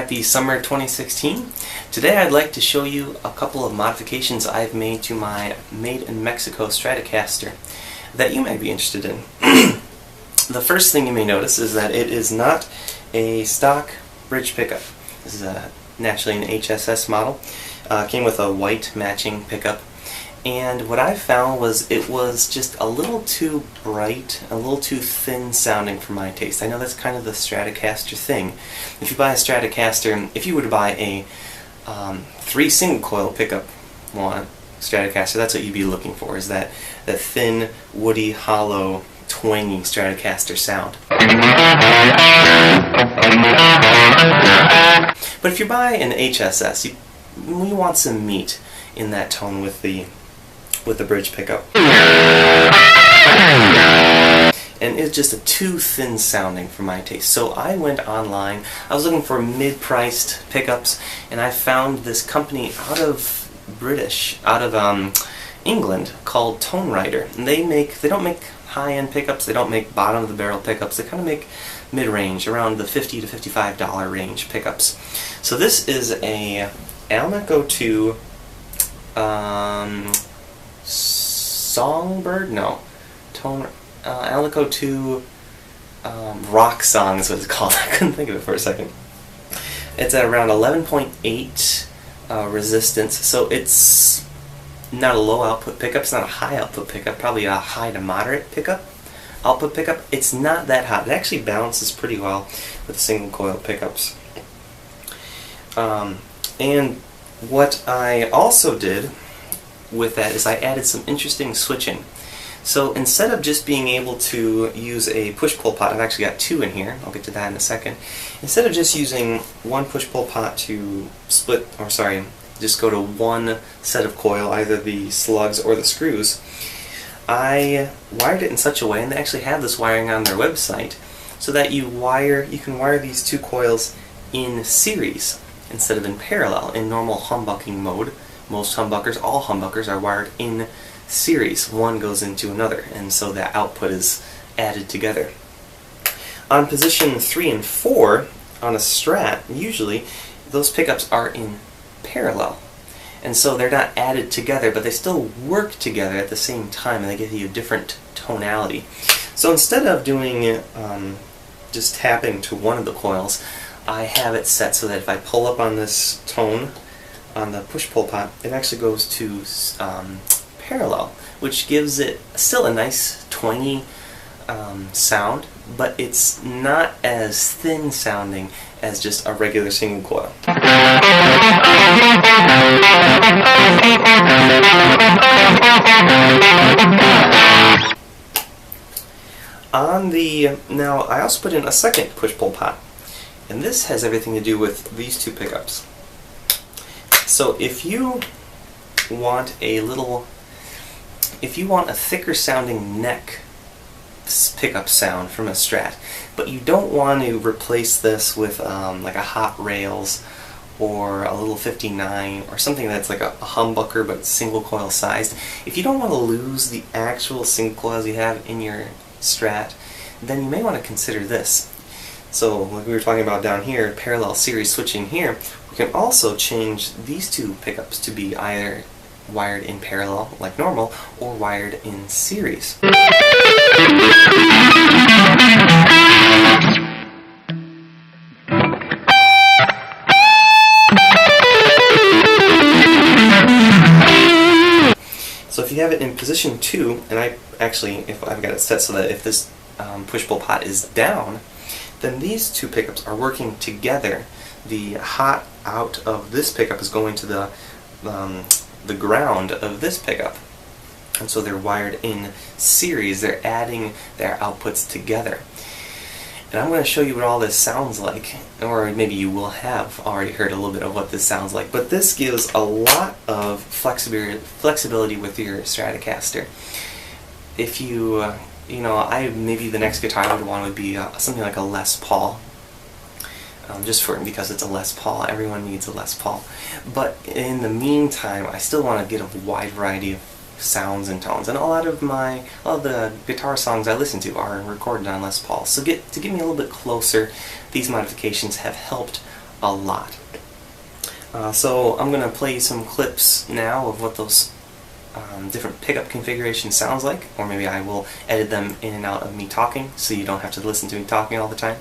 happy summer 2016. Today I'd like to show you a couple of modifications I've made to my Made in Mexico Stratocaster that you may be interested in. The first thing you may notice is that it is not a stock bridge pickup. This is naturally an HSS model. Came with a white matching pickup. And what I found was it was just a little too bright, a little too thin sounding for my taste. I know that's kind of the Stratocaster thing. If you buy a Stratocaster, if you were to buy a 3 single coil pickup one Stratocaster, that's what you'd be looking for, is that thin, woody, hollow, twangy Stratocaster sound. But if you buy an HSS, you want some meat in that tone with the bridge pickup. And it's just too thin sounding for my taste. So I went online. I was looking for mid-priced pickups, and I found this company out of England called Tonerider. And they don't make high-end pickups. They don't make bottom-of-the-barrel pickups. They kind of make mid-range, around the $50 to $55 range pickups. So this is a Alnico 2 Songbird? No. Alnico 2 Rocksong is what it's called. I couldn't think of it for a second. It's at around 11.8 resistance, so it's not a low output pickup, it's not a high output pickup, probably a high to moderate output pickup. It's not that hot. It actually balances pretty well with single coil pickups. And what I also did with that is I added some interesting switching. So instead of just being able to use a push-pull pot, I've actually got 2 in here, I'll get to that in a second. Instead of just using one push-pull pot to just go to one set of coil, either the slugs or the screws, I wired it in such a way, and they actually have this wiring on their website, so that you can wire these 2 coils in series instead of in parallel. In normal humbucking mode, most humbuckers, all humbuckers, are wired in series. One goes into another, and so that output is added together. On position 3 and 4 on a Strat, usually those pickups are in parallel, and so they're not added together, but they still work together at the same time, and they give you a different tonality. So instead of doing just tapping to one of the coils, I have it set so that if I pull up on this tone on the push-pull pot, it actually goes to parallel, which gives it still a nice twangy sound, but it's not as thin sounding as just a regular single coil. Now I also put in a second push-pull pot, and this has everything to do with these 2 pickups. So if you want a thicker sounding neck pickup sound from a Strat, but you don't want to replace this with like a Hot Rails or a little 59 or something that's like a humbucker but single coil sized, if you don't want to lose the actual single coils you have in your Strat, then you may want to consider this. So like we were talking about down here, parallel series switching here, we can also change these 2 pickups to be either wired in parallel like normal or wired in series. So if you have it in position 2, and if I've got it set so that if this push-pull pot is down, then these 2 pickups are working together. The hot out of this pickup is going to the ground of this pickup, and so they're wired in series. They're adding their outputs together. And I'm going to show you what all this sounds like, or maybe you will have already heard a little bit of what this sounds like, but this gives a lot of flexibility with your Stratocaster. If maybe the next guitar I would want would be something like a Les Paul. Because it's a Les Paul. Everyone needs a Les Paul. But in the meantime, I still want to get a wide variety of sounds and tones. And a lot of the guitar songs I listen to are recorded on Les Paul. So to get me a little bit closer, these modifications have helped a lot. So I'm going to play you some clips now of what those different pickup configurations sounds like, or maybe I will edit them in and out of me talking so you don't have to listen to me talking all the time.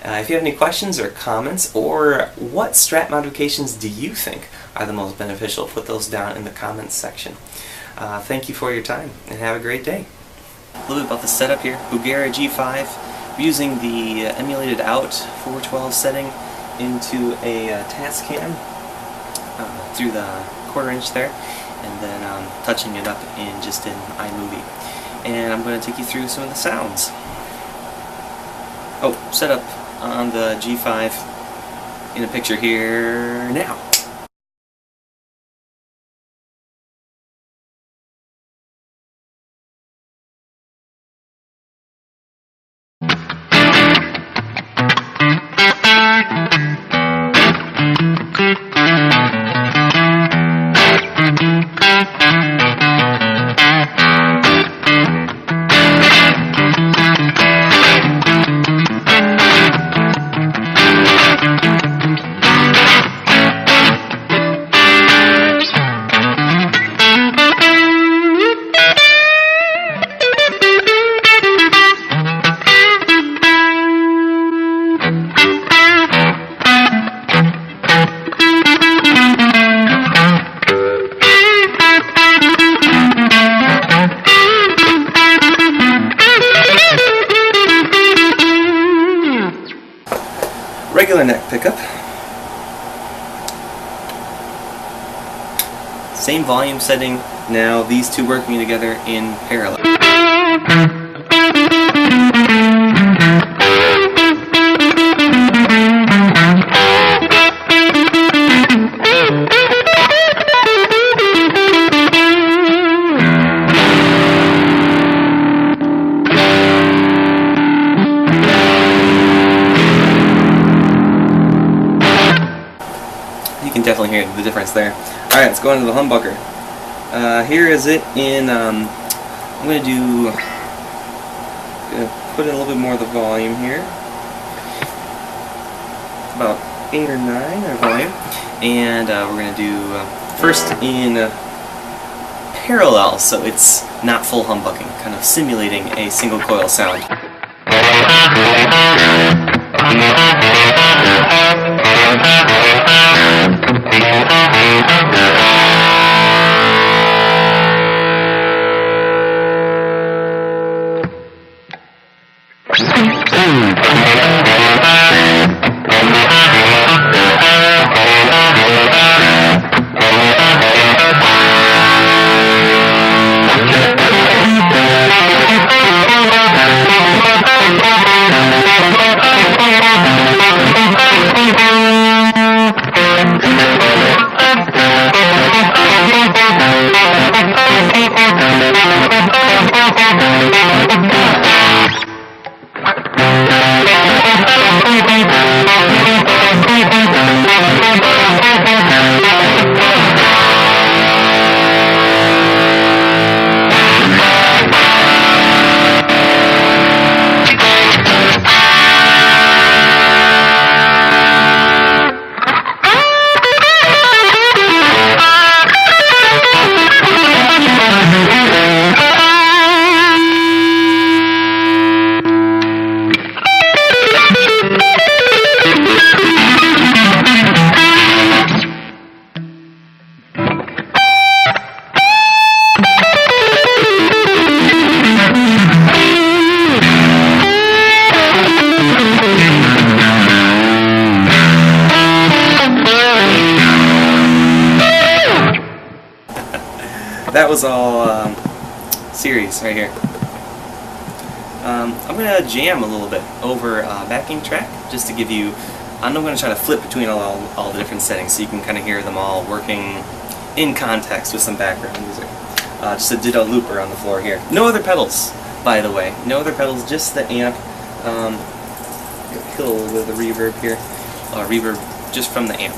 If you have any questions or comments, or what Strat modifications do you think are the most beneficial, put those down in the comments section. Thank you for your time, and have a great day. A little bit about the setup here. Bugera G5, we're using the emulated out 412 setting into a task cam through the 1/4 inch there, and then touching it up in iMovie. And I'm going to take you through some of the sounds. Oh, set up on the G5 in a picture here now. Regular neck pickup. Same volume setting, now these two working together in parallel. You can definitely hear the difference there. Alright, let's go into the humbucker. Here is it in, I'm going to put in a little bit more of the volume here. About 8 or 9 of volume. And we're going to do first in parallel, so it's not full humbucking, kind of simulating a single coil sound. That was all series right here. I'm going to jam a little bit over backing track just to give you, I'm going to try to flip between all the different settings so you can kind of hear them all working in context with some background music. Just a ditto looper on the floor here. No other pedals, by the way. No other pedals, just the amp. Kill a little bit of the reverb here. Reverb just from the amp.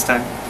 next time.